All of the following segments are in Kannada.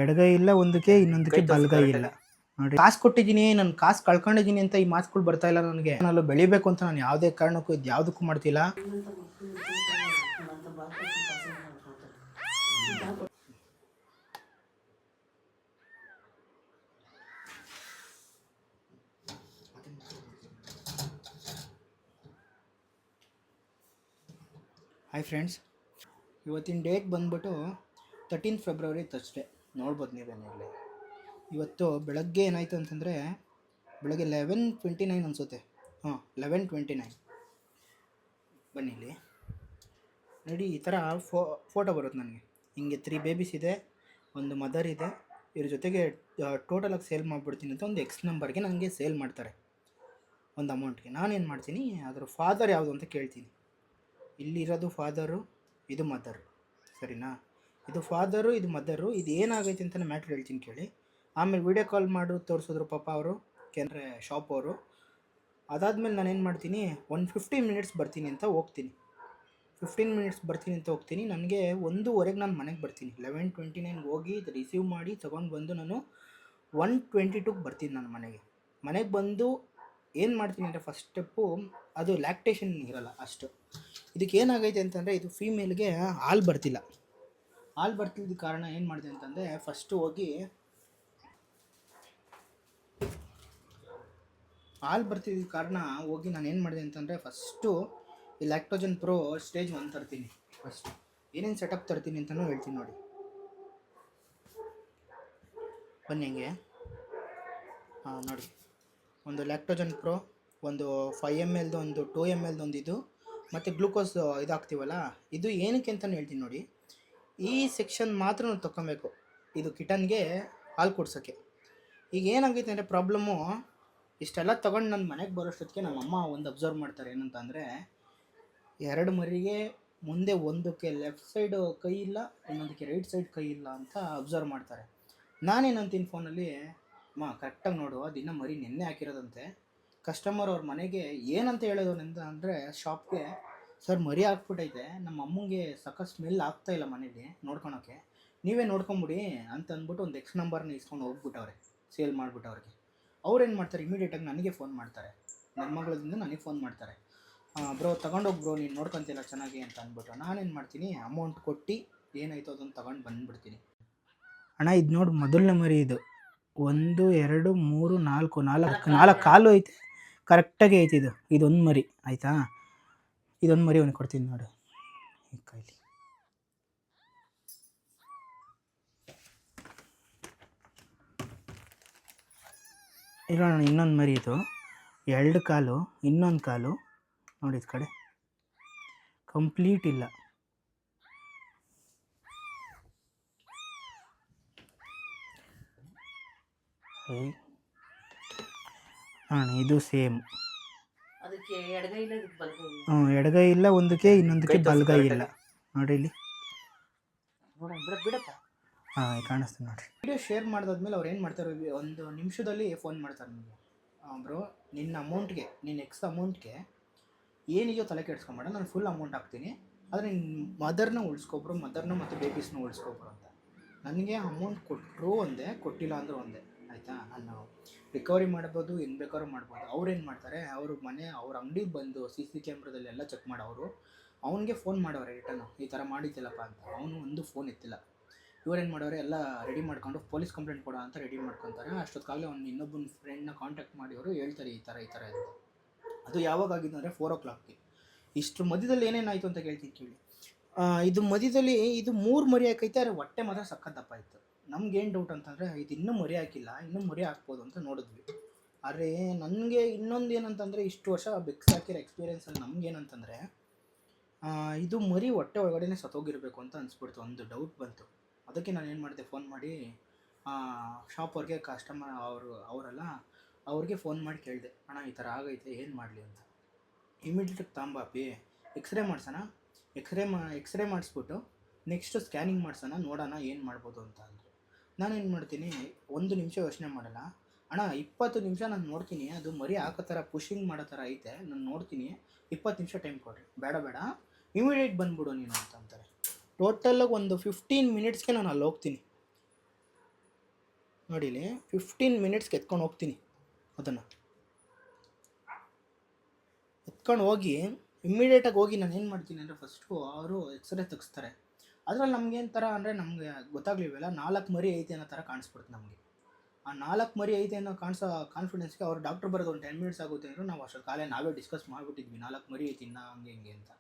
ಎಡಗೈ ಇಲ್ಲ ಒಂದಕ್ಕೆ, ಇನ್ನೊಂದಕ್ಕೆ ಬಲಗೈ ಇಲ್ಲ ನೋಡಿ. ಕಾಸು ಕೊಟ್ಟಿದ್ದೀನಿ, ನಾನು ಕಾಸು ಕಳ್ಕೊಂಡಿದ್ದೀನಿ ಅಂತ ಈ ಮಾತುಗಳು ಬರ್ತಾ ಇಲ್ಲ ನನಗೆ. ನಾನು ಬೆಳಿಬೇಕು ಅಂತ ನಾನು ಯಾವುದೇ ಕಾರಣಕ್ಕೂ ಇದು ಯಾವುದಕ್ಕೂ ಮಾಡ್ತಿಲ್ಲ. ಹಾಯ್ ಫ್ರೆಂಡ್ಸ್, ಇವತ್ತಿನ ಡೇಟ್ ಬಂದ್ಬಿಟ್ಟು 13 ಫೆಬ್ರವರಿ ತರ್ಸ್ಡೇ. ನೋಡ್ಬೋದು ನೀವೇನಿರಲಿ. ಇವತ್ತು ಬೆಳಗ್ಗೆ ಏನಾಯಿತು ಅಂತಂದರೆ, ಬೆಳಗ್ಗೆ 11:29 ಅನಿಸುತ್ತೆ. 11:29. ಬನ್ನಿ ಇಲ್ಲಿ ನೋಡಿ. ಈ ಥರ ಫೋಟೋ ಬರುತ್ತೆ ನನಗೆ. ಹಿಂಗೆ 3 ಬೇಬೀಸ್ ಇದೆ, ಒಂದು ಮದರ್ ಇದೆ. ಇವ್ರ ಜೊತೆಗೆ ಟೋಟಲಾಗಿ ಸೇಲ್ ಮಾಡಿಬಿಡ್ತೀನಿ ಅಂತ ಒಂದು ಎಕ್ಸ್ ನಂಬರ್ಗೆ ನನಗೆ ಸೇಲ್ ಮಾಡ್ತಾರೆ ಒಂದು ಅಮೌಂಟ್ಗೆ. ನಾನೇನು ಮಾಡ್ತೀನಿ, ಅದರ ಫಾದರ್ ಯಾವುದು ಅಂತ ಕೇಳ್ತೀನಿ. ಇಲ್ಲಿರೋದು ಫಾದರು, ಇದು ಮದರು, ಸರಿನಾ? ಇದು ಫಾದರು, ಇದು ಮದರು. ಇದು ಏನಾಗೈತೆ ಅಂತ ಮ್ಯಾಟ್ರ್ ಹೇಳ್ತೀನಿ ಕೇಳಿ. ಆಮೇಲೆ ವೀಡಿಯೋ ಕಾಲ್ ಮಾಡಿ ತೋರಿಸಿದ್ರು ಪಾಪ ಅವರು, ಕೆನರೆ ಶಾಪ್ ಅವರು. ಅದಾದಮೇಲೆ ನಾನೇನು ಮಾಡ್ತೀನಿ, ಒಂದು 15 ಮಿನಿಟ್ಸ್ ಬರ್ತೀನಿ ಅಂತ ಹೋಗ್ತೀನಿ. 15 ಮಿನಿಟ್ಸ್ ಬರ್ತೀನಿ ಅಂತ ಹೋಗ್ತೀನಿ. ನನಗೆ 1:15ಗೆ ನಾನು ಮನೆಗೆ ಬರ್ತೀನಿ. 11:29 ಹೋಗಿ ರಿಸೀವ್ ಮಾಡಿ ತೊಗೊಂಡು ಬಂದು ನಾನು 1:22ಗೆ ಬರ್ತೀನಿ ನಾನು ಮನೆಗೆ ಬಂದು ಏನು ಮಾಡ್ತೀನಿ ಅಂದರೆ, ಫಸ್ಟ್ ಸ್ಟೆಪ್ಪು ಅದು ಲ್ಯಾಕ್ಟೇಷನ್ ಇರೋಲ್ಲ ಅಷ್ಟು. ಇದಕ್ಕೆ ಏನಾಗೈತೆ ಅಂತಂದರೆ, ಇದು ಫೀಮೇಲ್ಗೆ ಹಾಲು ಬರ್ತಿಲ್ಲ. ಹಾಲು ಬರ್ತಿದ್ದ ಕಾರಣ ಏನು ಮಾಡಿದೆ ಅಂತಂದರೆ, ಫಸ್ಟು ಹೋಗಿ ಹಾಲು ಬರ್ತಿದ್ದ ಕಾರಣ ಹೋಗಿ ನಾನು ಏನು ಮಾಡಿದೆ ಅಂತಂದರೆ, ಫಸ್ಟು ಈ ಲ್ಯಾಕ್ಟೋಜನ್ ಪ್ರೋ ಸ್ಟೇಜ್ 1 ತರ್ತೀನಿ. ಫಸ್ಟು ಏನೇನು ಸೆಟಪ್ ತರ್ತೀನಿ ಅಂತಲೂ ಹೇಳ್ತೀನಿ ನೋಡಿ. ಬನ್ನಿ ಹಂಗೆ. ನೋಡಿ, ಒಂದು ಲ್ಯಾಕ್ಟೋಜನ್ ಪ್ರೋ, ಒಂದು 5 ml, ಒಂದು 2 ml, ಒಂದು ಇದು, ಮತ್ತು ಗ್ಲೂಕೋಸ್ ಇದಾಗ್ತೀವಲ್ಲ, ಇದು ಏನಕ್ಕೆ ಅಂತಲೂ ಹೇಳ್ತೀನಿ ನೋಡಿ. ಈ ಸೆಕ್ಷನ್ ಮಾತ್ರ ನಾವು ತೊಗೊಬೇಕು, ಇದು ಕಿಟನ್ಗೆ ಹಾಲು ಕೊಡ್ಸೋಕ್ಕೆ. ಈಗ ಏನಾಗೈತೆ ಅಂದರೆ ಪ್ರಾಬ್ಲಮ್ಮು, ಇಷ್ಟೆಲ್ಲ ತೊಗೊಂಡು ನನ್ನ ಮನೆಗೆ ಬರೋಷ್ಟೊತ್ತಿಗೆ ನಮ್ಮಮ್ಮ ಒಂದು ಅಬ್ಸರ್ವ್ ಮಾಡ್ತಾರೆ. ಏನಂತ ಅಂದರೆ, 2 ಮರಿಗೆ ಮುಂದೆ ಒಂದಕ್ಕೆ ಲೆಫ್ಟ್ ಸೈಡ್ ಕೈ ಇಲ್ಲ, ಇನ್ನೊಂದಕ್ಕೆ ರೈಟ್ ಸೈಡ್ ಕೈ ಇಲ್ಲ ಅಂತ ಅಬ್ಸರ್ವ್ ಮಾಡ್ತಾರೆ. ನಾನೇನಂತೀನಿ ಫೋನಲ್ಲಿ, ಅಮ್ಮ ಕರೆಕ್ಟಾಗಿ ನೋಡು, ದಿನ ಮರಿ ನೆನ್ನೆ ಹಾಕಿರೋದಂತೆ. ಕಸ್ಟಮರ್ ಅವ್ರ ಮನೆಗೆ ಏನಂತ ಹೇಳೋದು ಅಂದರೆ, ಶಾಪ್ಗೆ, ಸರ್ ಮರಿ ಹಾಕ್ಬಿಟ್ಟೈತೆ, ನಮ್ಮ ಅಮ್ಮಂಗೆ ಸಖತ್ ಸ್ಮೆಲ್ ಆಗ್ತಾಯಿಲ್ಲ ಮನೇಲಿ ನೋಡ್ಕೊಳೋಕ್ಕೆ, ನೀವೇ ನೋಡ್ಕೊಂಬಿಡಿ ಅಂತ ಅಂದ್ಬಿಟ್ಟು ಒಂದು ಎಕ್ಸ್ ನಂಬರ್ನ ಇಸ್ಕೊಂಡು ಹೋಗ್ಬಿಟ್ಟವ್ರೆ, ಸೇಲ್ ಮಾಡಿಬಿಟ್ಟು ಅವ್ರಿಗೆ. ಅವ್ರೇನು ಮಾಡ್ತಾರೆ, ಇಮಿಡಿಯೇಟಾಗಿ ನನಗೆ ಫೋನ್ ಮಾಡ್ತಾರೆ, ನನ್ನ ಮಗಳದಿಂದ ನನಗೆ ಫೋನ್ ಮಾಡ್ತಾರೆ. ಬ್ರೋ ತಗೊಂಡೋಗಿ ಬ್ರೋ, ನೀನು ನೋಡ್ಕೊತಿಲ್ಲ ಚೆನ್ನಾಗಿ ಅಂತ ಅಂದ್ಬಿಟ್ಟು. ನಾನೇನು ಮಾಡ್ತೀನಿ, ಅಮೌಂಟ್ ಕೊಟ್ಟು ಏನಾಯ್ತು ಅದನ್ನು ತಗೊಂಡು ಬಂದುಬಿಡ್ತೀನಿ. ಅಣ್ಣ ಇದು ನೋಡಿ, ಮೊದಲನೇ ಮರಿ ಇದು. 1 2 3 4 ಕಾಲು ಐತೆ, ಕರೆಕ್ಟಾಗಿ ಐತೆ. ಇದೊಂದು ಮರಿ ಆಯಿತಾ. ಇದೊಂದು ಮರಿ ಅವನಿಗೆ ಕೊಡ್ತೀನಿ ನೋಡು ಈ ಕೈಲಿ. ಈಗ ಇನ್ನೊಂದು ಮರಿ ಇದು, 2 ಕಾಲು, ಇನ್ನೊಂದು ಕಾಲು ನೋಡಿ. ಇದು ಕಡೆ ಕಂಪ್ಲೀಟ್ ಇಲ್ಲ. ಇದು ಸೇಮ್. ಎಡಗೈ ಇಲ್ಲ ಒಂದಕ್ಕೆ, ಇನ್ನೊಂದಕ್ಕೆ ಬಲಗೈ ಇಲ್ಲ ನೋಡಿ. ಇಲ್ಲಿ ಕಾಣಿಸ್ತೀನಿ ನೋಡಿ. ವಿಡಿಯೋ ಶೇರ್ ಮಾಡಿದಾದ್ಮೇಲೆ ಅವ್ರು ಏನು ಮಾಡ್ತಾರೆ, 1 ನಿಮಿಷದಲ್ಲಿ ಫೋನ್ ಮಾಡ್ತಾರೆ ನನಗೆ. ಬ್ರೋ, ನಿನ್ನ ಅಮೌಂಟ್ಗೆ, ನಿನ್ನ ಎಕ್ಸ್ ಅಮೌಂಟ್ಗೆ ಏನಿದೆಯೋ ತಲೆ ಕೆಡ್ಸ್ಕೊಂಬೇಡ, ನಾನು ಫುಲ್ ಅಮೌಂಟ್ ಹಾಕ್ತೀನಿ, ಆದರೆ ನಿನ್ನ ಮದರ್ನ ಉಳಿಸ್ಕೊಬ್ರು, ಮದರ್ನ ಮತ್ತು ಬೇಬೀಸ್ನ ಉಳಿಸ್ಕೊಬ್ರು ಅಂತ. ನನಗೆ ಅಮೌಂಟ್ ಕೊಟ್ಟರು ಒಂದೇ, ಕೊಟ್ಟಿಲ್ಲ ಅಂದರೂ ಒಂದೇ, ಆಯಿತಾ. ನಾನು ರಿಕವರಿ ಮಾಡ್ಬೋದು, ಹೆಂಗೆ ಬೇಕಾದ್ರೂ ಮಾಡ್ಬೋದು. ಅವ್ರೇನು ಮಾಡ್ತಾರೆ, ಅವ್ರ ಅಂಗಡಿಗೆ ಬಂದು CC ಕ್ಯಾಮ್ರಾದಲ್ಲಿ ಎಲ್ಲ ಚೆಕ್ ಮಾಡೋರು, ಅವನಿಗೆ ಫೋನ್ ಮಾಡೋರೆ ರಿಟರ್ನು, ಈ ಥರ ಮಾಡಿದ್ದಿಲ್ಲಪ್ಪ ಅಂತ. ಅವನು ಒಂದು ಫೋನ್ ಎತ್ತಿಲ್ಲ. ಇವ್ರೇನು ಮಾಡೋರೆ, ಎಲ್ಲ ರೆಡಿ ಮಾಡ್ಕೊಂಡು ಪೊಲೀಸ್ ಕಂಪ್ಲೇಂಟ್ ಕೊಡೋ ಅಂತ ರೆಡಿ ಮಾಡ್ಕೊತಾರೆ. ಅಷ್ಟೊತ್ತಿಗಾಗಲೇ ಅವ್ನು ಇನ್ನೊಬ್ಬನ ಫ್ರೆಂಡ್ನ ಕಾಂಟ್ಯಾಕ್ಟ್ ಮಾಡಿ ಅವರು ಹೇಳ್ತಾರೆ, ಈ ಥರ ಇದೆ. ಅದು ಯಾವಾಗ ಆಗಿದ್ದು ಅಂದರೆ 4 o'clockಗೆ. ಇಷ್ಟು ಮಧ್ಯದಲ್ಲಿ ಏನೇನಾಯಿತು ಅಂತ ಕೇಳ್ತೀನಿ ಕೇಳಿ. ಇದು ಮಧ್ಯದಲ್ಲಿ ಇದು 3 ಮರಿ ಹಾಕೈತೆ, ಆದರೆ ಹೊಟ್ಟೆ ಮಾತ್ರ ಸಖತ್ ದಪ್ಪ ಇತ್ತು. ನಮ್ಗೇನು ಡೌಟ್ ಅಂತಂದರೆ, ಇದು ಇನ್ನೂ ಮರಿ ಹಾಕಿಲ್ಲ, ಇನ್ನೂ ಮರಿ ಹಾಕ್ಬೋದು ಅಂತ ನೋಡಿದ್ವಿ. ಆದರೆ ನನಗೆ ಇನ್ನೊಂದು ಏನಂತಂದರೆ, ಇಷ್ಟು ವರ್ಷ ಬೆಕ್ಸ್ ಹಾಕಿರೋ ಎಕ್ಸ್ಪೀರಿಯೆನ್ಸಲ್ಲಿ ನಮಗೇನಂತಂದರೆ, ಇದು ಮರಿ ಹೊಟ್ಟೆ ಒಳಗಡೆ ಸತ್ತೋಗಿರಬೇಕು ಅಂತ ಅನಿಸ್ಬಿಡ್ತು. ಒಂದು ಡೌಟ್ ಬಂತು. ಅದಕ್ಕೆ ನಾನು ಏನು ಮಾಡಿದೆ, ಫೋನ್ ಮಾಡಿ ಶಾಪ್ ಅವ್ರಿಗೆ, ಕಸ್ಟಮರ್ ಅವರಲ್ಲ ಅವ್ರಿಗೆ ಫೋನ್ ಮಾಡಿ ಕೇಳಿದೆ, ಅಣ್ಣ ಈ ಥರ ಆಗೈತೆ, ಏನು ಮಾಡಲಿ ಅಂತ. ಇಮಿಡಿಯೇಟಾಗಿ ತಾಂಬಾಪಿ ಎಕ್ಸ್ರೇ ಮಾಡ್ಸೋಣ, ಎಕ್ಸ್ರೇ ಮಾಡಿಸ್ಬಿಟ್ಟು ನೆಕ್ಸ್ಟು ಸ್ಕ್ಯಾನಿಂಗ್ ಮಾಡ್ಸೋಣ, ನೋಡೋಣ ಏನು ಮಾಡ್ಬೋದು ಅಂತ ಅಂದರು. ನಾನೇನು ಮಾಡ್ತೀನಿ, 1 ನಿಮಿಷ ಯೋಚನೆ ಮಾಡಲ್ಲ, ಅಣ್ಣ 20 ನಿಮಿಷ ನಾನು ನೋಡ್ತೀನಿ, ಅದು ಮರಿ ಹಾಕೋ ಥರ ಪುಷಿಂಗ್ ಮಾಡೋ ಥರ ಐತೆ, ನಾನು ನೋಡ್ತೀನಿ, 20 ನಿಮಿಷ ಟೈಮ್ ಕೊಡ್ರಿ. ಬೇಡ ಇಮಿಡಿಯೇಟ್ ಬಂದುಬಿಡು ನೀನು ಅಂತ ಅಂತಾರೆ. ಟೋಟಲಾಗಿ ಒಂದು 15 ಮಿನಿಟ್ಸ್ಗೆ ನಾನು ಅಲ್ಲಿ ಹೋಗ್ತೀನಿ. ನೋಡಿ ಇಲ್ಲಿ 15 ಮಿನಿಟ್ಸ್ಗೆ ಎತ್ಕೊಂಡು ಹೋಗ್ತೀನಿ. ಅದನ್ನು ಎತ್ಕೊಂಡು ಹೋಗಿ ಇಮ್ಮಿಡಿಯೇಟಾಗಿ ಹೋಗಿ ನಾನು ಏನು ಮಾಡ್ತೀನಿ ಅಂದರೆ ಫಸ್ಟು ಅವರು ಎಕ್ಸ್ರೇ ತೆಗಿಸ್ತಾರೆ. ಅದರಲ್ಲಿ ನಮಗೇನು ಥರ ಅಂದರೆ ನಮಗೆ ಗೊತ್ತಾಗ್ಲಿಲ್ವಲ್ಲ 4 ಮರಿ ಐತೆ ಅನ್ನೋ ಥರ ಕಾಣಿಸ್ಬಿಡುತ್ತೆ ನಮಗೆ. ಆ 4 ಮರಿ ಐತೆ ಅನ್ನೋ ಕಾಣಿಸೋ ಕಾನ್ಫಿಡೆನ್ಸ್ಗೆ ಅವ್ರು ಡಾಕ್ಟ್ರ್ ಬರೋದು ಒಂದು 10 ಮಿನಿಟ್ಸ್ ಆಗುತ್ತೆ ಅಂದರು. ನಾವು ಅಷ್ಟೊತ್ತು ಕಾಲೇ ನಾವೇ ಡಿಸ್ಕಸ್ ಮಾಡಿಬಿಟ್ಟಿದ್ವಿ 4 ಮರಿ ಐತಿ ಇನ್ನೂ ಹಂಗೆ ಹಿಂಗೆ ಅಂತ.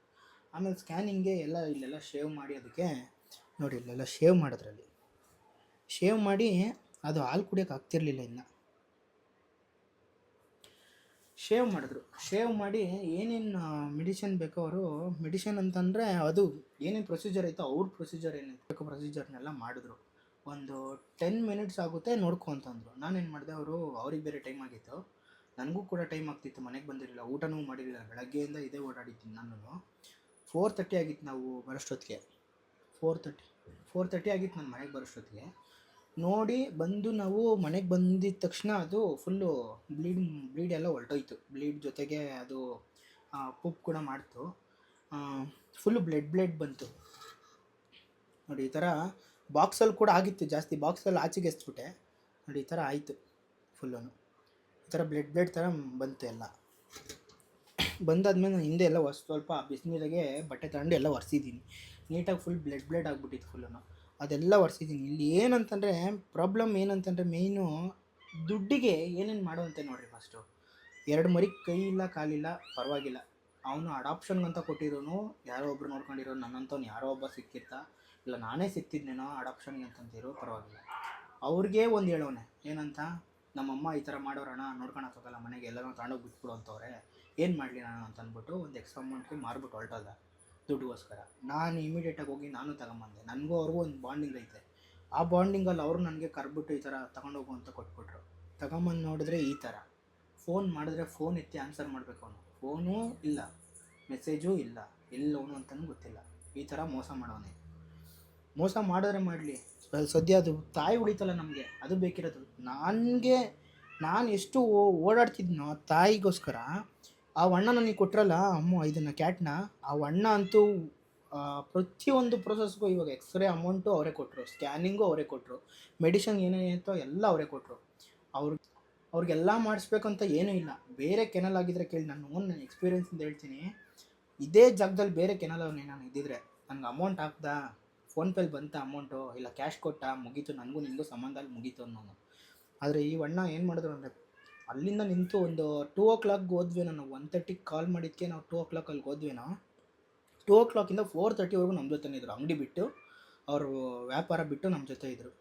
ಆಮೇಲೆ ಸ್ಕ್ಯಾನಿಂಗ್ಗೆ ಇಲ್ಲೆಲ್ಲ ಶೇವ್ ಮಾಡಿ ಅದಕ್ಕೆ ನೋಡಿ ಇಲ್ಲೆಲ್ಲ ಶೇವ್ ಮಾಡಿದ್ರಲ್ಲಿ ಶೇವ್ ಮಾಡಿ ಅದು ಹಾಲು ಕುಡಿಯೋಕೆ ಆಗ್ತಿರ್ಲಿಲ್ಲ. ಇನ್ನು ಶೇವ್ ಮಾಡಿದ್ರು. ಶೇವ್ ಮಾಡಿ ಏನೇನು ಮೆಡಿಷನ್ ಬೇಕೋ ಅವರು ಮೆಡಿಷನ್ ಅಂತಂದರೆ ಅದು ಏನೇನು ಪ್ರೊಸೀಜರ್ ಐತೋ ಅವ್ರ ಪ್ರೊಸೀಜರ್ ಏನೇನು ಬೇಕೋ ಪ್ರೊಸೀಜರ್ನೆಲ್ಲ ಮಾಡಿದ್ರು. ಒಂದು 10 ಮಿನಿಟ್ಸ್ ಆಗುತ್ತೆ ನೋಡ್ಕೊ ಅಂತಂದರು. ನಾನೇನು ಮಾಡಿದೆ, ಅವ್ರಿಗೆ ಬೇರೆ ಟೈಮ್ ಆಗಿತ್ತು, ನನಗೂ ಕೂಡ ಟೈಮ್ ಆಗ್ತಿತ್ತು, ಮನೆಗೆ ಬಂದಿರಲಿಲ್ಲ, ಊಟನೂ ಮಾಡಿರಲಿಲ್ಲ, ಬೆಳಗ್ಗೆಯಿಂದ ಇದೇ ಓಡಾಡಿದ್ದೀನಿ ನಾನು. 4:30 ಆಗಿತ್ತು ನಾವು ಬರೋಷ್ಟೊತ್ತಿಗೆ. 4:30 ಆಗಿತ್ತು ನಾನು ಮನೆಗೆ ಬರೋಷ್ಟೊತ್ತಿಗೆ. ನೋಡಿ ಬಂದು ನಾವು ಮನೆಗೆ ಬಂದಿದ್ದ ತಕ್ಷಣ ಅದು ಫುಲ್ಲು ಬ್ಲೀಡ್ ಎಲ್ಲ ಹೊರಟೋಯ್ತು. ಬ್ಲೀಡ್ ಜೊತೆಗೆ ಅದು ಪೂಪ್ ಕೂಡ ಮಾಡ್ತು. ಫುಲ್ಲು ಬ್ಲಡ್ ಬಂತು ನೋಡಿ. ಈ ಥರ ಬಾಕ್ಸಲ್ಲಿ ಕೂಡ ಆಗಿತ್ತು ಜಾಸ್ತಿ, ಬಾಕ್ಸಲ್ಲಿ ಆಚೆಗೆ ಎಸ್ಬಿಟ್ಟೆ ನೋಡಿ. ಈ ಥರ ಆಯಿತು ಫುಲ್ಲು. ಈ ಥರ ಬ್ಲಡ್ ಥರ ಬಂತು ಎಲ್ಲ. ಬಂದಾದ್ಮೇಲೆ ನಾನು ಹಿಂದೆ ಎಲ್ಲ ಸ್ವಲ್ಪ ಬಿಸಿನೀರಿಗೆ ಬಟ್ಟೆ ತಗೊಂಡು ಎಲ್ಲ ಒರೆಸಿದ್ದೀನಿ ನೀಟಾಗಿ. ಫುಲ್ ಬ್ಲಡ್ ಆಗಿಬಿಟ್ಟಿತ್ತು ಫುಲ್ಲು. ಅದೆಲ್ಲ ಒರೆಸಿದ್ದೀನಿ. ಇಲ್ಲಿ ಏನಂತಂದರೆ ಪ್ರಾಬ್ಲಮ್ ಏನಂತಂದರೆ ಮೇಯ್ನು ದುಡ್ಡಿಗೆ ಏನೇನು ಮಾಡುವಂತೆ ನೋಡಿರಿ. ಫಸ್ಟು 2 ಮರಿ ಕೈ ಇಲ್ಲ ಕಾಲಿಲ್ಲ ಪರವಾಗಿಲ್ಲ, ಅವನು ಅಡಾಪ್ಷನ್ಗಂತ ಕೊಟ್ಟಿರೋನು ಯಾರೋ ಒಬ್ರು ನೋಡ್ಕೊಂಡಿರೋ, ನನ್ನಂಥವ್ನು ಯಾರೋ ಒಬ್ಬ ಸಿಕ್ಕಿರ್ತಾ, ಇಲ್ಲ ನಾನೇ ಸಿಕ್ತಿದ್ನೇನೋ ಅಡಾಪ್ಷನ್ಗೆ ಅಂತಂದಿರೋ ಪರವಾಗಿಲ್ಲ. ಅವ್ರಿಗೆ ಒಂದು ಹೇಳೋನೆ ಏನಂತ, ನಮ್ಮಮ್ಮ ಈ ಥರ ಮಾಡೋರಣ ನೋಡ್ಕೊಳಕ್ಕಾಗಲ್ಲ, ಮನೆಗೆ ಎಲ್ಲರೂ ತಗೊಂಡೋಗಿ ಬಿಟ್ಬಿಡು ಅಂತವ್ರೆ, ಏನು ಮಾಡಲಿ ನಾನು ಅಂತ ಅಂದ್ಬಿಟ್ಟು ಒಂದು ಎಕ್ಸ್ಟ್ರಾ ಅಮೌಂಟ್ಗೆ ಮಾರ್ಬಿಟ್ಟು ಹೊರಟೋದ ದುಡ್ಡುಗೋಸ್ಕರ. ನಾನು ಇಮಿಡಿಯೇಟಾಗಿ ಹೋಗಿ ನಾನು ತಗೊಂಬಂದೆ. ನನಗೂ ಅವ್ರಿಗೂ ಒಂದು ಬಾಂಡಿಂಗ್ ಐತೆ. ಆ ಬಾಂಡಿಂಗಲ್ಲಿ ಅವರು ನನಗೆ ಕರ್ಬಿಟ್ಟು ಈ ಥರ ತಗೊಂಡೋಗು ಅಂತ ಕೊಟ್ಬಿಟ್ರು. ತಗೊಂಬಂದು ನೋಡಿದ್ರೆ ಈ ಥರ ಫೋನ್ ಮಾಡಿದ್ರೆ ಫೋನ್ ಎತ್ತಿ ಆನ್ಸರ್ ಮಾಡಬೇಕು. ಅವನು ಫೋನೂ ಇಲ್ಲ, ಮೆಸೇಜೂ ಇಲ್ಲ, ಎಲ್ಲವನು ಅಂತಲೂ ಗೊತ್ತಿಲ್ಲ. ಈ ಥರ ಮೋಸ ಮಾಡೋನೆ. ಮೋಸ ಮಾಡಿದ್ರೆ ಮಾಡಲಿ, ಸದ್ಯ ಅದು ತಾಯಿ ಉಳಿತಲ್ಲ ನಮಗೆ, ಅದು ಬೇಕಿರೋದು. ನಾನು ಎಷ್ಟು ಓಡಾಡ್ತಿದ್ನೋ ತಾಯಿಗೋಸ್ಕರ. ಆ ಅಣ್ಣ ನನಗೆ ಕೊಟ್ಟರಲ್ಲ ಇದನ್ನು ಕ್ಯಾಟ್ನ, ಆ ಅಣ್ಣ ಅಂತೂ ಪ್ರತಿಯೊಂದು ಪ್ರೊಸೆಸ್ಗೂ ಇವಾಗ ಎಕ್ಸ್ರೇ ಅಮೌಂಟು ಅವರೇ ಕೊಟ್ಟರು, ಸ್ಕ್ಯಾನಿಂಗು ಅವರೇ ಕೊಟ್ಟರು, ಮೆಡಿಷನ್ ಏನೇನಿತ್ತೋ ಎಲ್ಲ ಅವರೇ ಕೊಟ್ಟರು. ಅವ್ರಿಗೆಲ್ಲ ಮಾಡಿಸ್ಬೇಕಂತ ಏನೂ ಇಲ್ಲ. ಬೇರೆ ಕೆನಲ್ ಆಗಿದ್ರೆ ಕೇಳಿ, ನನ್ನ ಎಕ್ಸ್ಪೀರಿಯೆನ್ಸಿಂದ ಹೇಳ್ತೀನಿ. ಇದೇ ಜಾಗದಲ್ಲಿ ಬೇರೆ ಕೆನಲ್ ನಾನು ಇದ್ದಿದ್ರೆ ನನಗೆ ಅಮೌಂಟ್ ಹಾಕ್ದ, ಫೋನ್ಪೇಲಿ ಬಂತ ಅಮೌಂಟು, ಇಲ್ಲ ಕ್ಯಾಶ್ ಕೊಟ್ಟ, ಮುಗೀತು, ನನಗೂ ನಿಮಗೂ ಸಂಬಂಧ ಅಲ್ಲಿ ಮುಗೀತು ಅನ್ನೋನು. ಆದರೆ ಈ ಅಣ್ಣ ಏನು ಮಾಡಿದ್ರು ಅಂದರೆ, ಅಲ್ಲಿಂದ ನಿಂತು ಒಂದು 2 o'clock ಹೋದ್ವೇನೋ ನಾವು. 1:30 ಕಾಲ್ ಮಾಡಿದ್ದಕ್ಕೆ ನಾವು 2 o'clock ಅಲ್ಲಿಗೆ ಹೋದ್ವೇನೋ. 2 o'clock-ಇಂದ 4:30ವರೆಗೂ ನಮ್ಮ ಜೊತೆ ಇದ್ದರು. ಅಂಗಡಿ ಬಿಟ್ಟು, ಅವರು ವ್ಯಾಪಾರ ಬಿಟ್ಟು ನಮ್ಮ ಜೊತೆ ಇದ್ದರು.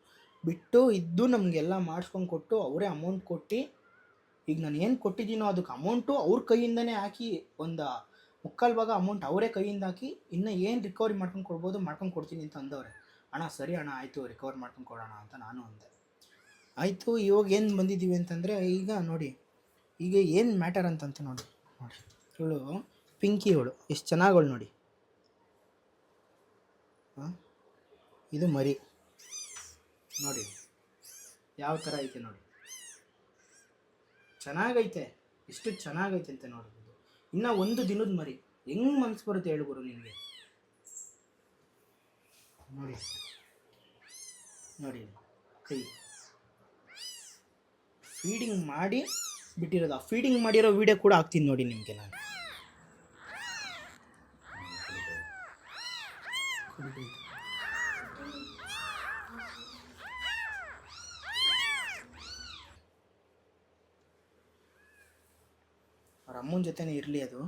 ಬಿಟ್ಟು ಇದ್ದು ನಮಗೆಲ್ಲ ಮಾಡಿಸ್ಕೊಂಡು ಕೊಟ್ಟು, ಅವರೇ ಅಮೌಂಟ್ ಕೊಟ್ಟು, ಈಗ ನಾನು ಏನು ಕೊಟ್ಟಿದ್ದೀನೋ ಅದಕ್ಕೆ ಅಮೌಂಟು ಅವ್ರ ಕೈಯಿಂದನೇ ಹಾಕಿ, ಒಂದು 3/4 ಭಾಗ ಅಮೌಂಟ್ ಅವರೇ ಕೈಯಿಂದ ಹಾಕಿ, ಇನ್ನು ಏನು ರಿಕವರಿ ಮಾಡ್ಕೊಂಡು ಕೊಡ್ಬೋದು ಮಾಡ್ಕೊಂಡು ಕೊಡ್ತೀನಿ ಅಂತ ಅಂದವ್ರೆ. ಅಣ್ಣ ಸರಿ ಅಣ್ಣ ಆಯಿತು, ರಿಕವರ್ ಮಾಡ್ಕೊಂಡು ಕೊಡೋಣ ಅಂತ ನಾನು ಅಂದೆ. ಆಯಿತು. ಇವಾಗ ಏನು ಬಂದಿದ್ದೀವಿ ಅಂತಂದರೆ, ಈಗ ನೋಡಿ, ಈಗ ಏನು ಮ್ಯಾಟರ್ ಅಂತಂತ ನೋಡಿ. ಇವಳು ಪಿಂಕಿ, ಇವಳು ಎಷ್ಟು ಚೆನ್ನಾಗವಳು ನೋಡಿ. ಇದು ಮರಿ ನೋಡಿ ಯಾವ ಥರ ಐತೆ ನೋಡಿ, ಚೆನ್ನಾಗೈತೆ, ಎಷ್ಟು ಚೆನ್ನಾಗೈತೆ ಅಂತ ನೋಡ್ಬೋದು. ಇನ್ನು 1 ದಿನದ ಮರಿ, ಹೆಂಗೆ ಮನಸ್ಸು ಬರುತ್ತೆ ಹೇಳ್ಬೋದು ನಿನಗೆ. ನೋಡಿ ನೋಡಿ ಕೈ ಫೀಡಿಂಗ್ ಮಾಡಿ ಬಿಟ್ಟಿರೋದು. ಆ ಫೀಡಿಂಗ್ ಮಾಡಿರೋ ವಿಡಿಯೋ ಕೂಡ ಹಾಕ್ತೀನಿ ನೋಡಿ ನಿಮಗೆ ನಾನು. ಅವ್ರ ಅಮ್ಮನ ಜೊತೆನೇ ಇರಲಿ ಅದು.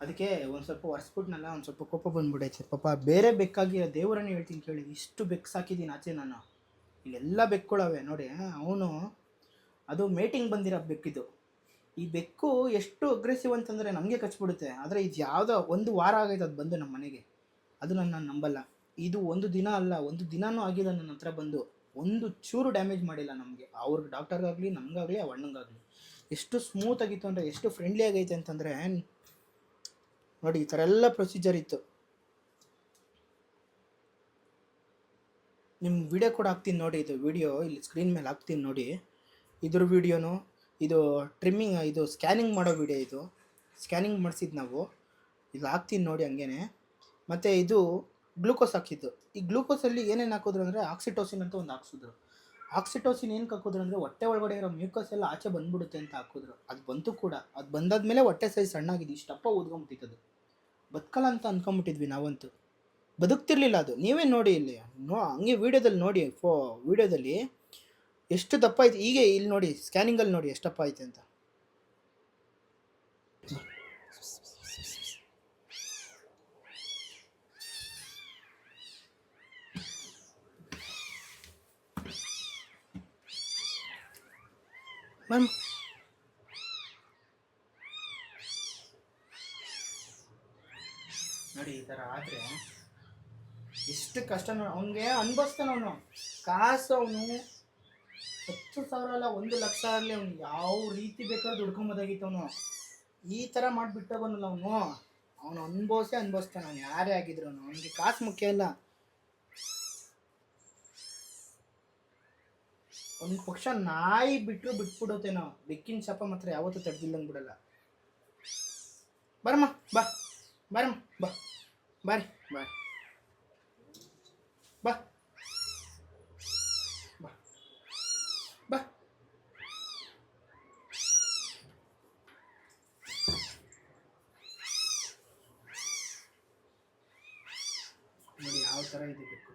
ಅದಕ್ಕೆ ಒಂದು ಸ್ವಲ್ಪ ಒರೆಸ್ಬಿಟ್ನಲ್ಲ, ಒಂದು ಸ್ವಲ್ಪ ಕೋಪ ಬಂದ್ಬಿಟ್ಟೈತೆ ಪಾಪ. ಬೇರೆ ಬೆಕ್ಕಾಗಿ ದೇವರನ್ನೇ ಹೇಳ್ತೀನಿ ಕೇಳಿ, ಇಷ್ಟು ಬೆಕ್ಕು ಸಾಕಿದ್ದೀನಿ ಆಚೆ ನಾನು. ಇಲ್ಲೆಲ್ಲ ಬೆಕ್ಕುಗಳವೆ ನೋಡಿ. ಅವನು ಅದು ಮೇಟಿಂಗ್ ಬಂದಿರೋ ಬೆಕ್ಕಿದು. ಈ ಬೆಕ್ಕು ಎಷ್ಟು ಅಗ್ರೆಸಿವ್ ಅಂತಂದರೆ ನಮಗೆ ಕಚ್ಬಿಡುತ್ತೆ. ಆದರೆ ಇದು ಯಾವುದೋ 1 ವಾರ ಆಗೈತೆ ಅದು ಬಂದು ನಮ್ಮ ಮನೆಗೆ. ಅದು ನಾನು ನಂಬಲ್ಲ. ಇದು 1 ದಿನ ಅಲ್ಲ, 1 ದಿನವೂ ಆಗಿಲ್ಲ ನನ್ನ ಹತ್ರ ಬಂದು. ಒಂದು ಚೂರು ಡ್ಯಾಮೇಜ್ ಮಾಡಿಲ್ಲ ನಮಗೆ, ಅವ್ರಿಗೆ ಡಾಕ್ಟರ್ಗಾಗಲಿ ನಮಗಾಗಲಿ ಆ ಅಣ್ಣಂಗಾಗಲಿ. ಎಷ್ಟು ಸ್ಮೂತಾಗಿತ್ತು ಅಂದರೆ, ಎಷ್ಟು ಫ್ರೆಂಡ್ಲಿ ಆಗೈತೆ ಅಂತಂದರೆ ನೋಡಿ. ಈ ಥರ ಎಲ್ಲ ಪ್ರೊಸೀಜರ್ ಇತ್ತು. ನಿಮ್ಮ ವಿಡಿಯೋ ಕೂಡ ಹಾಕ್ತೀನಿ ನೋಡಿ. ಇದು ವಿಡಿಯೋ ಇಲ್ಲಿ ಸ್ಕ್ರೀನ್ ಮೇಲೆ ಹಾಕ್ತೀನಿ ನೋಡಿ. ಇದ್ರ ವಿಡಿಯೋನು, ಇದು ಟ್ರಿಮ್ಮಿಂಗ್, ಇದು ಸ್ಕ್ಯಾನಿಂಗ್ ಮಾಡೋ ವಿಡಿಯೋ, ಇದು ಸ್ಕ್ಯಾನಿಂಗ್ ಮಾಡಿಸಿದ್ದು ನಾವು. ಇದು ಹಾಕ್ತೀನಿ ನೋಡಿ ಹಂಗೇ. ಮತ್ತು ಇದು ಗ್ಲೂಕೋಸ್ ಹಾಕಿದ್ದು. ಈ ಗ್ಲೂಕೋಸಲ್ಲಿ ಏನೇನು ಹಾಕಿದ್ರು ಅಂದರೆ ಆಕ್ಸಿಟೋಸಿನ್ ಅಂತ ಒಂದು ಹಾಕ್ಸಿದ್ರು. ಆಕ್ಸಿಟೋಸಿನ್ ಏನಕ್ಕೆ ಹಾಕಿದ್ರು ಅಂದರೆ ಹೊಟ್ಟೆ ಒಳಗಡೆ ಇರೋ ಮ್ಯೂಕಸ್ ಎಲ್ಲ ಆಚೆ ಬಂದ್ಬಿಡುತ್ತೆ ಅಂತ ಹಾಕಿದ್ರು. ಅದು ಬಂತು ಕೂಡ. ಅದು ಬಂದಾದ್ಮೇಲೆ ಹೊಟ್ಟೆ ಸೈಜ್ ಸಣ್ಣಾಗಿದೆ, ಇಷ್ಟಪ್ಪ ಊದ್ಕೊಂಬಿಟ್ಟಿತ್ತು. ಬದುಕಲ್ಲ ಅಂತ ಅಂದ್ಕೊಂಬಿಟ್ಟಿದ್ವಿ ನಾವಂತೂ. ಬದುಕ್ತಿರ್ಲಿಲ್ಲ ಅದು. ನೀವೇ ನೋಡಿ ಇಲ್ಲಿ ಹಂಗೆ ವೀಡಿಯೋದಲ್ಲಿ ನೋಡಿ, ವೀಡಿಯೋದಲ್ಲಿ ಎಷ್ಟು ದಪ್ಪ ಐತೆ. ಹೀಗೆ ಇಲ್ಲಿ ನೋಡಿ, ಸ್ಕ್ಯಾನಿಂಗಲ್ಲಿ ನೋಡಿ ಎಷ್ಟು ದಪ್ಪ ಐತೆ ಅಂತ. ಮ್ಯಾಮ್ ನೋಡಿ, ಈ ಥರ ಆದರೆ ಎಷ್ಟು ಕಷ್ಟ. ಅವನಿಗೆ ಅನ್ಭವಿಸ್ತಾನೆ ಅವನು ಕಾಸು. ಅವನು 10,000 ಅಲ್ಲ 1,00,000 ಆಗಲಿ ಅವನು ಯಾವ ರೀತಿ ಬೇಕಾದ್ರೂ ದುಡ್ಕೊಂಬೋದಾಗಿತ್ತು. ಅವನು ಈ ಥರ ಮಾಡಿಬಿಟ್ಟವನಲ್ಲ ಅವನು ಅನ್ಭವಿಸ್ತಾನೆ. ಅವನು ಯಾರೇ ಆಗಿದ್ರು ಅವನಿಗೆ ಕಾಸು ಮುಖ್ಯ ಇಲ್ಲ. ಒಂದು ಪಕ್ಷ ನಾಯಿ ಬಿಟ್ಬಿಡುತ್ತೇನೋ, ಬೆಕ್ಕಿನ ಶಾಪ ಮಾತ್ರ ಯಾವತ್ತೂ ತಡೆದಿಲ್ಲಂಗೆ ಬಿಡಲ್ಲ. ಬರಮ್ಮ ಬಾ, ಬಾರಮ್ಮ ಬಾ, ಬಾರಿ ಬಾರಿ ಬಾ ಬಾ ಬಾ. ನೋಡಿ ಯಾವ ಥರ ಇದೆ ಬೇಕು.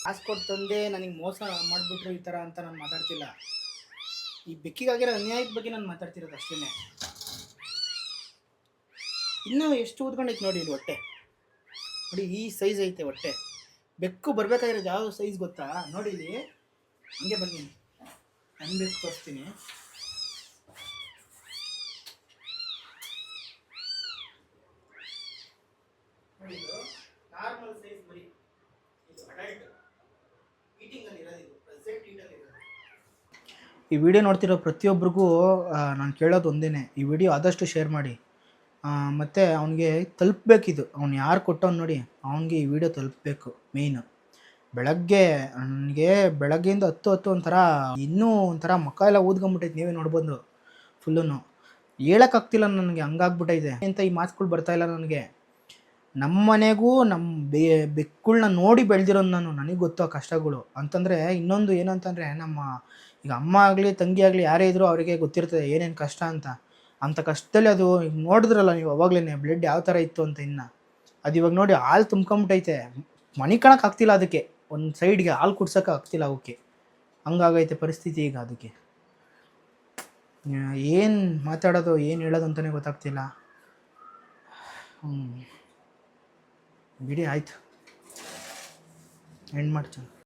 ಕಾಸು ಕೊಟ್ಟು ತಂದೆ ನನಗೆ ಮೋಸ ಮಾಡಿಬಿಟ್ರು ಈ ಥರ ಅಂತ ನಾನು ಮಾತಾಡ್ತಿಲ್ಲ. ಈ ಬೆಕ್ಕಿಗಾಗಿರೋ ಅನ್ಯಾಯದ ಬಗ್ಗೆ ನಾನು ಮಾತಾಡ್ತಿರೋದು ಅಷ್ಟೇ. ಇನ್ನೂ ಎಷ್ಟು ಊದ್ಕೊಂಡೈತೆ ನೋಡಿ ಇಲ್ಲಿ ಹೊಟ್ಟೆ. ನೋಡಿ ಈ ಸೈಜ್ ಐತೆ ಹೊಟ್ಟೆ. ಬೆಕ್ಕು ಬರಬೇಕಾಗಿರೋದು ಯಾವ ಸೈಜ್ ಗೊತ್ತಾ? ನೋಡಿ ಇಲ್ಲಿ ಹಂಗೆ ಬನ್ನಿ, ನನ್ನ ಬೆಕ್ಕು ತೋರಿಸ್ತೀನಿ. ನೋಡಿ ಇದು ನಾರ್ಮಲ್ ಸೈಜ್ ಮರಿ. ಇದು ಅಡಲ್ಟ್ ಈಟಿಂಗಲ್ಲಿ ಇರೋದು, ಇದು ಪ್ರೆಸೆಂಟ್ ಈಟಲ್ಲಿ ಇರೋದು. ಈ ವಿಡಿಯೋ ನೋಡ್ತಿರೋ ಪ್ರತಿಯೊಬ್ಬರಿಗೂ ನಾನು ಕೇಳೋದು ಒಂದೇ, ಈ ವಿಡಿಯೋ ಆದಷ್ಟು ಶೇರ್ ಮಾಡಿ. ಮತ್ತು ಅವನಿಗೆ ತಲುಪಬೇಕಿದು. ಅವ್ನು ಯಾರು ಕೊಟ್ಟವ್ನು ನೋಡಿ, ಅವನಿಗೆ ಈ ವಿಡಿಯೋ ತಲುಪಬೇಕು ಮೇಯ್ನು. ನನಗೆ ಬೆಳಗ್ಗೆಯಿಂದ ಹತ್ತು ಒಂಥರ ಇನ್ನೂ ಒಂಥರ ಮುಖ ಎಲ್ಲ ಊದ್ಕೊಂಬಿಟ್ಟೈತೆ. ನೀವೇ ನೋಡ್ಬೋದು ಫುಲ್ಲೂ. ಹೇಳೋಕ್ಕಾಗ್ತಿಲ್ಲ ನನಗೆ, ಹಂಗಾಗ್ಬಿಟ್ಟೈತೆ ಅಂತ ಈ ಮಾತುಗಳು ಬರ್ತಾಯಿಲ್ಲ ನನಗೆ. ನಮ್ಮ ಮನೆಗೂ ನಮ್ಮ ಬೆಕ್ಕುಗಳನ್ನ ನೋಡಿ ಬೆಳೆದಿರೋದು ನಾನು. ನನಗೆ ಗೊತ್ತು ಆ ಕಷ್ಟಗಳು ಅಂತಂದರೆ. ಇನ್ನೊಂದು ಏನಂತಂದರೆ, ಈಗ ಅಮ್ಮ ಆಗಲಿ ತಂಗಿ ಆಗಲಿ ಯಾರೇ ಇದ್ದರೂ ಅವರಿಗೆ ಗೊತ್ತಿರ್ತದೆ ಏನೇನು ಕಷ್ಟ ಅಂತ. ಅಂಥ ಕಷ್ಟದಲ್ಲಿ ಅದು ನೋಡಿದ್ರಲ್ಲ ನೀವು ಅವಾಗಲೇ ಬ್ಲಡ್ ಯಾವ ಥರ ಇತ್ತು ಅಂತ. ಅದು ಇವಾಗ ನೋಡಿ ಹಾಲು ತುಂಬ್ಕೊಂಬಿಟ್ಟೈತೆ. ಮನಿಕಣಕ್ಕೆ ಆಗ್ತಿಲ್ಲ ಅದಕ್ಕೆ, ಒಂದು ಸೈಡ್ಗೆ ಹಾಲು ಕುಡ್ಸೋಕೆ ಆಗ್ತಿಲ್ಲ ಅವಕ್ಕೆ. ಹಂಗಾಗೈತೆ ಪರಿಸ್ಥಿತಿ ಈಗ ಅದಕ್ಕೆ. ಏನು ಮಾತಾಡೋದು ಏನು ಹೇಳೋದು ಅಂತಲೇ ಗೊತ್ತಾಗ್ತಿಲ್ಲ. ಬಿಡಿ ಆಯಿತು, ಎಂಡ್ ಮಾಡ್ತೀನಿ.